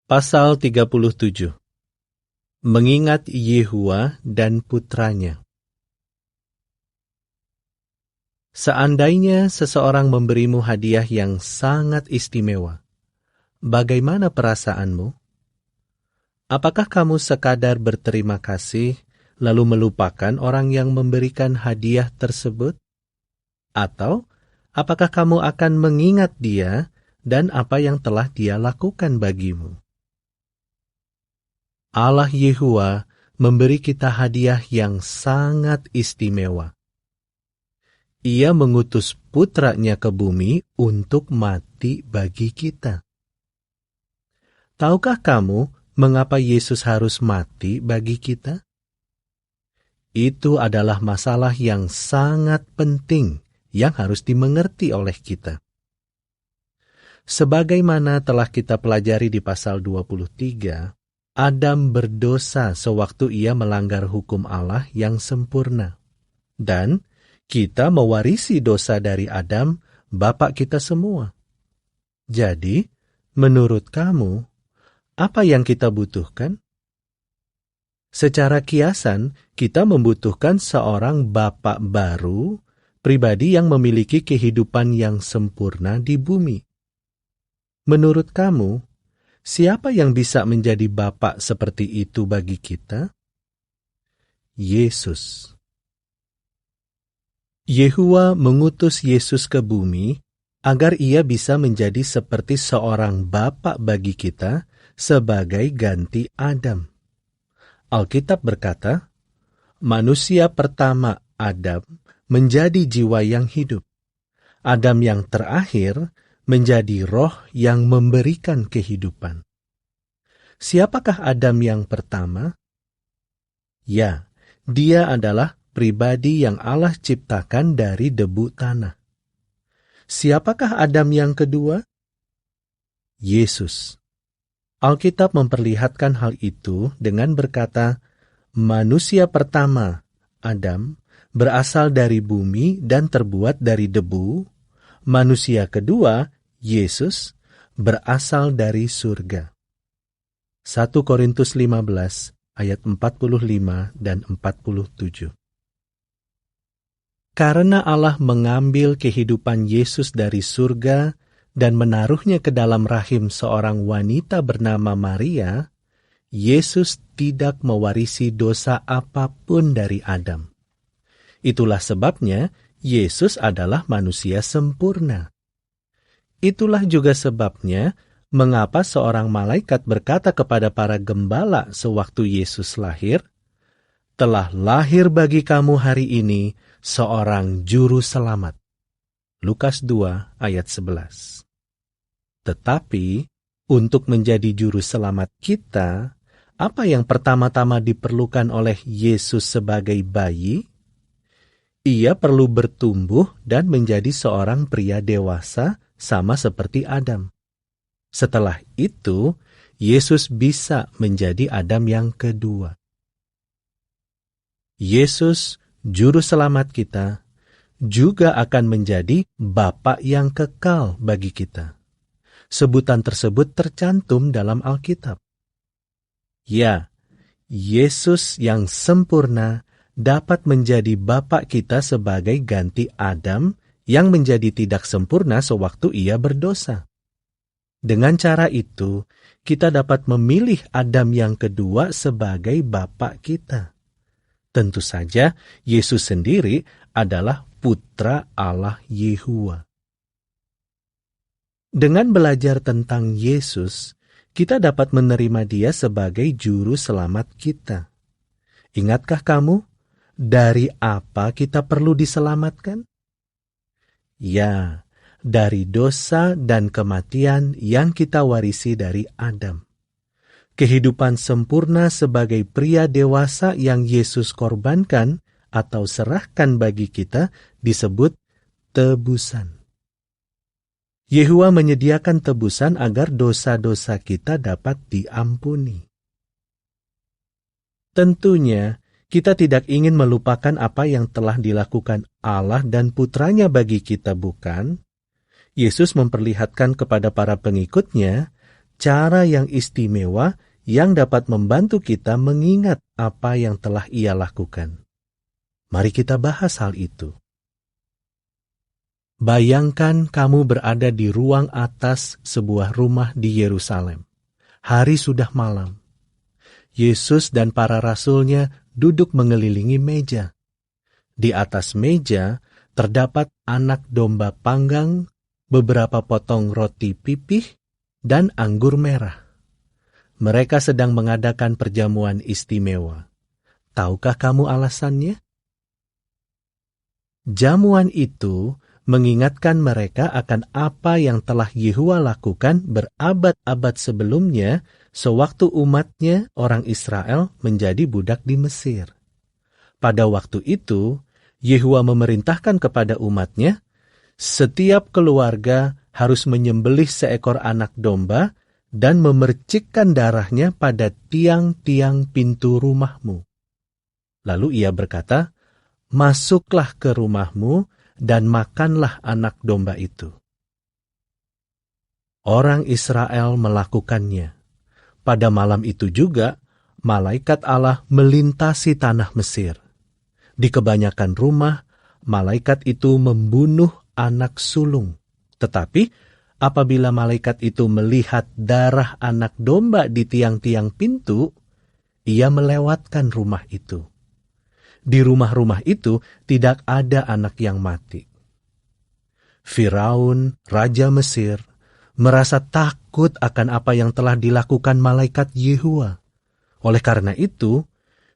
Pasal 37. Mengingat Yehua dan putranya. Seandainya seseorang memberimu hadiah yang sangat istimewa, bagaimana perasaanmu? Apakah kamu sekadar berterima kasih, lalu melupakan orang yang memberikan hadiah tersebut? Atau, apakah kamu akan mengingat dia dan apa yang telah dia lakukan bagimu? Allah Yehua memberi kita hadiah yang sangat istimewa. Ia mengutus putranya ke bumi untuk mati bagi kita. Tahukah kamu mengapa Yesus harus mati bagi kita? Itu adalah masalah yang sangat penting yang harus dimengerti oleh kita. Sebagaimana telah kita pelajari di pasal 23, Adam berdosa sewaktu ia melanggar hukum Allah yang sempurna. Dan kita mewarisi dosa dari Adam, bapak kita semua. Jadi, menurut kamu, apa yang kita butuhkan? Secara kiasan, kita membutuhkan seorang bapak baru, pribadi yang memiliki kehidupan yang sempurna di bumi. Menurut kamu, siapa yang bisa menjadi bapak seperti itu bagi kita? Yesus. Yehua mengutus Yesus ke bumi agar ia bisa menjadi seperti seorang bapak bagi kita sebagai ganti Adam. Alkitab berkata, manusia pertama Adam menjadi jiwa yang hidup. Adam yang terakhir menjadi roh yang memberikan kehidupan. Siapakah Adam yang pertama? Ya, dia adalah pribadi yang Allah ciptakan dari debu tanah. Siapakah Adam yang kedua? Yesus. Alkitab memperlihatkan hal itu dengan berkata, manusia pertama, Adam, berasal dari bumi dan terbuat dari debu. Manusia kedua, Yesus, berasal dari surga. 1 Korintus 15 ayat 45 dan 47. Karena Allah mengambil kehidupan Yesus dari surga dan menaruhnya ke dalam rahim seorang wanita bernama Maria, Yesus tidak mewarisi dosa apapun dari Adam. Itulah sebabnya Yesus adalah manusia sempurna. Itulah juga sebabnya mengapa seorang malaikat berkata kepada para gembala sewaktu Yesus lahir, telah lahir bagi kamu hari ini seorang juru selamat. Lukas 2 ayat 11. Tetapi, untuk menjadi juru selamat kita, apa yang pertama-tama diperlukan oleh Yesus sebagai bayi? Ia perlu bertumbuh dan menjadi seorang pria dewasa sama seperti Adam. Setelah itu, Yesus bisa menjadi Adam yang kedua. Yesus, juru selamat kita, juga akan menjadi Bapa yang kekal bagi kita. Sebutan tersebut tercantum dalam Alkitab. Ya, Yesus yang sempurna dapat menjadi Bapa kita sebagai ganti Adam yang menjadi tidak sempurna sewaktu ia berdosa. Dengan cara itu, kita dapat memilih Adam yang kedua sebagai Bapa kita. Tentu saja, Yesus sendiri adalah Putra Allah Yehua. Dengan belajar tentang Yesus, kita dapat menerima Dia sebagai Juru Selamat kita. Ingatkah kamu, dari apa kita perlu diselamatkan? Ya, dari dosa dan kematian yang kita warisi dari Adam. Kehidupan sempurna sebagai pria dewasa yang Yesus korbankan atau serahkan bagi kita disebut tebusan. Yehua menyediakan tebusan agar dosa-dosa kita dapat diampuni. Tentunya, kita tidak ingin melupakan apa yang telah dilakukan Allah dan Putranya bagi kita, bukan? Yesus memperlihatkan kepada para pengikutnya cara yang istimewa yang dapat membantu kita mengingat apa yang telah Ia lakukan. Mari kita bahas hal itu. Bayangkan kamu berada di ruang atas sebuah rumah di Yerusalem. Hari sudah malam. Yesus dan para rasul-Nya duduk mengelilingi meja. Di atas meja terdapat anak domba panggang, beberapa potong roti pipih, dan anggur merah. Mereka sedang mengadakan perjamuan istimewa. Tahukah kamu alasannya? Jamuan itu mengingatkan mereka akan apa yang telah Yehua lakukan berabad-abad sebelumnya sewaktu umatnya orang Israel menjadi budak di Mesir. Pada waktu itu, Yehua memerintahkan kepada umatnya, setiap keluarga harus menyembelih seekor anak domba dan memercikkan darahnya pada tiang-tiang pintu rumahmu. Lalu ia berkata, masuklah ke rumahmu dan makanlah anak domba itu. Orang Israel melakukannya. Pada malam itu juga, malaikat Allah melintasi tanah Mesir. Di kebanyakan rumah, malaikat itu membunuh anak sulung. Tetapi, apabila malaikat itu melihat darah anak domba di tiang-tiang pintu, ia melewatkan rumah itu. Di rumah-rumah itu tidak ada anak yang mati. Firaun, raja Mesir, merasa takut akan apa yang telah dilakukan malaikat Yehua. Oleh karena itu,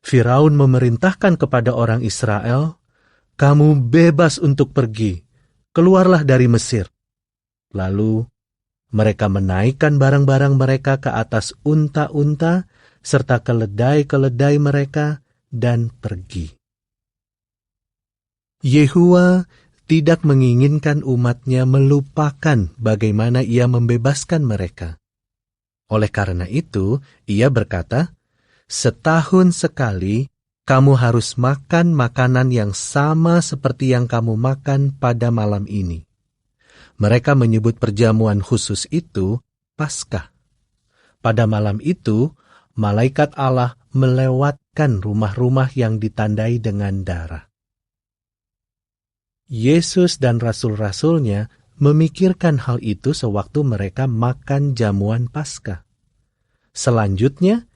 Firaun memerintahkan kepada orang Israel, "Kamu bebas untuk pergi, keluarlah dari Mesir." Lalu, mereka menaikkan barang-barang mereka ke atas unta-unta, serta keledai-keledai mereka, dan pergi. Yehua tidak menginginkan umatnya melupakan bagaimana ia membebaskan mereka. Oleh karena itu, ia berkata, setahun sekali kamu harus makan makanan yang sama seperti yang kamu makan pada malam ini. Mereka menyebut perjamuan khusus itu Paskah. Pada malam itu, malaikat Allah melewatkan rumah-rumah yang ditandai dengan darah. Yesus dan rasul-rasulnya memikirkan hal itu sewaktu mereka makan jamuan Paskah. Selanjutnya,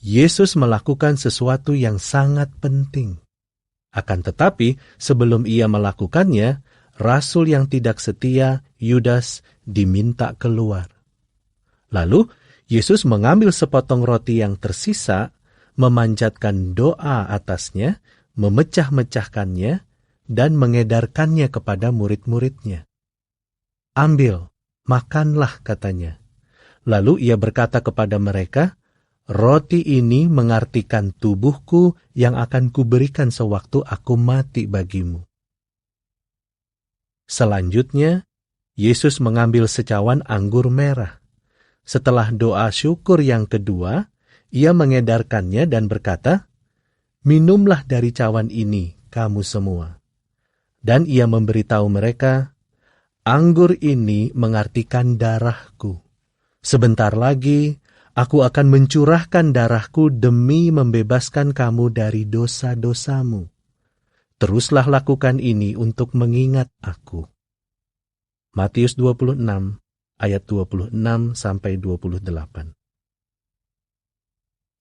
Yesus melakukan sesuatu yang sangat penting. Akan tetapi, sebelum ia melakukannya, rasul yang tidak setia, Yudas, diminta keluar. Lalu, Yesus mengambil sepotong roti yang tersisa, memanjatkan doa atasnya, memecah-mecahkannya, dan mengedarkannya kepada murid-muridnya. Ambil, makanlah, katanya. Lalu ia berkata kepada mereka, roti ini mengartikan tubuhku yang akan kuberikan sewaktu aku mati bagimu. Selanjutnya, Yesus mengambil secawan anggur merah. Setelah doa syukur yang kedua, ia mengedarkannya dan berkata, minumlah dari cawan ini, kamu semua. Dan ia memberitahu mereka, anggur ini mengartikan darahku. Sebentar lagi, aku akan mencurahkan darahku demi membebaskan kamu dari dosa-dosamu. Teruslah lakukan ini untuk mengingat aku. Matius 26, ayat 26-28.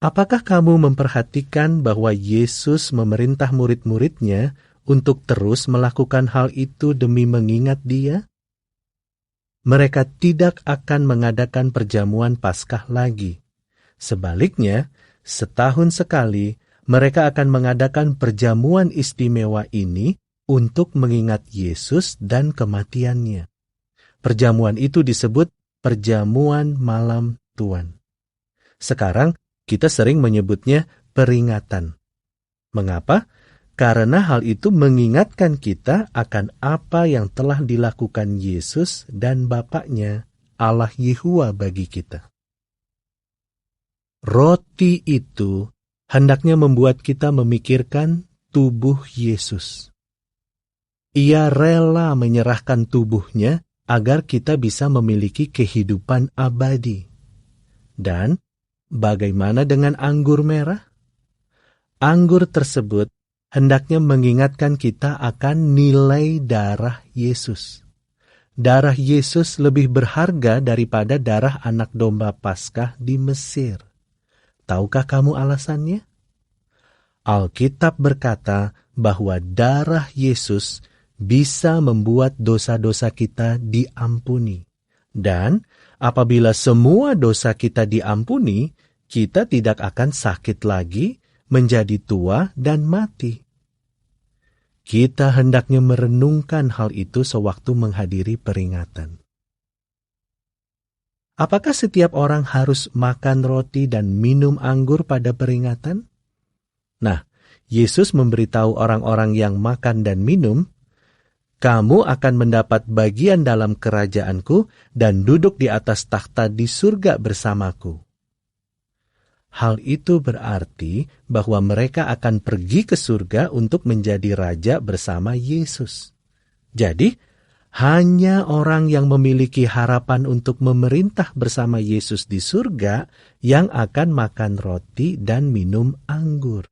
Apakah kamu memperhatikan bahwa Yesus memerintah murid-muridnya untuk terus melakukan hal itu demi mengingat Dia? Mereka tidak akan mengadakan perjamuan Paskah lagi. Sebaliknya, setahun sekali mereka akan mengadakan perjamuan istimewa ini untuk mengingat Yesus dan kematiannya. Perjamuan itu disebut perjamuan malam Tuhan. Sekarang kita sering menyebutnya peringatan. Mengapa? Karena hal itu mengingatkan kita akan apa yang telah dilakukan Yesus dan Bapaknya, Allah Yehua bagi kita. Roti itu hendaknya membuat kita memikirkan tubuh Yesus. Ia rela menyerahkan tubuhnya agar kita bisa memiliki kehidupan abadi. Dan bagaimana dengan anggur merah? Anggur tersebut hendaknya mengingatkan kita akan nilai darah Yesus. Darah Yesus lebih berharga daripada darah anak domba Paskah di Mesir. Tahukah kamu alasannya? Alkitab berkata bahwa darah Yesus bisa membuat dosa-dosa kita diampuni. Dan apabila semua dosa kita diampuni, kita tidak akan sakit lagi, menjadi tua dan mati. Kita hendaknya merenungkan hal itu sewaktu menghadiri peringatan. Apakah setiap orang harus makan roti dan minum anggur pada peringatan? Nah, Yesus memberitahu orang-orang yang makan dan minum, "Kamu akan mendapat bagian dalam kerajaanku dan duduk di atas takhta di surga bersamaku." Hal itu berarti bahwa mereka akan pergi ke surga untuk menjadi raja bersama Yesus. Jadi, hanya orang yang memiliki harapan untuk memerintah bersama Yesus di surga yang akan makan roti dan minum anggur.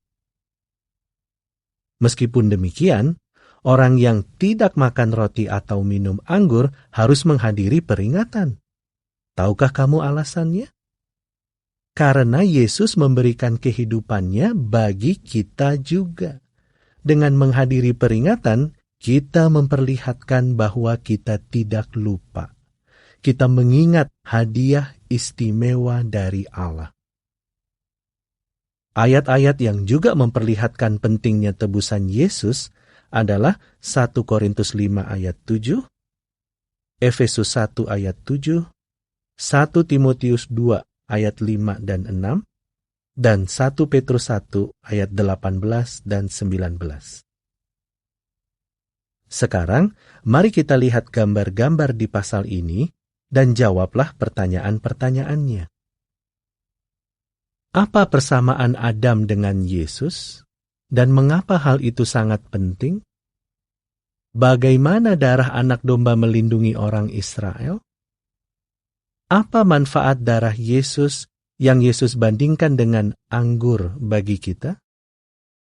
Meskipun demikian, orang yang tidak makan roti atau minum anggur harus menghadiri peringatan. Tahukah kamu alasannya? Karena Yesus memberikan kehidupannya bagi kita juga. Dengan menghadiri peringatan, kita memperlihatkan bahwa kita tidak lupa. Kita mengingat hadiah istimewa dari Allah. Ayat-ayat yang juga memperlihatkan pentingnya tebusan Yesus adalah 1 Korintus 5 ayat 7, Efesus 1 ayat 7, 1 Timotius 2 ayat 5 dan 6, dan 1 Petrus 1 ayat 18 dan 19. Sekarang, mari kita lihat gambar-gambar di pasal ini dan jawablah pertanyaan-pertanyaannya. Apa persamaan Adam dengan Yesus? Dan mengapa hal itu sangat penting? Bagaimana darah anak domba melindungi orang Israel? Apa manfaat darah Yesus yang Yesus bandingkan dengan anggur bagi kita?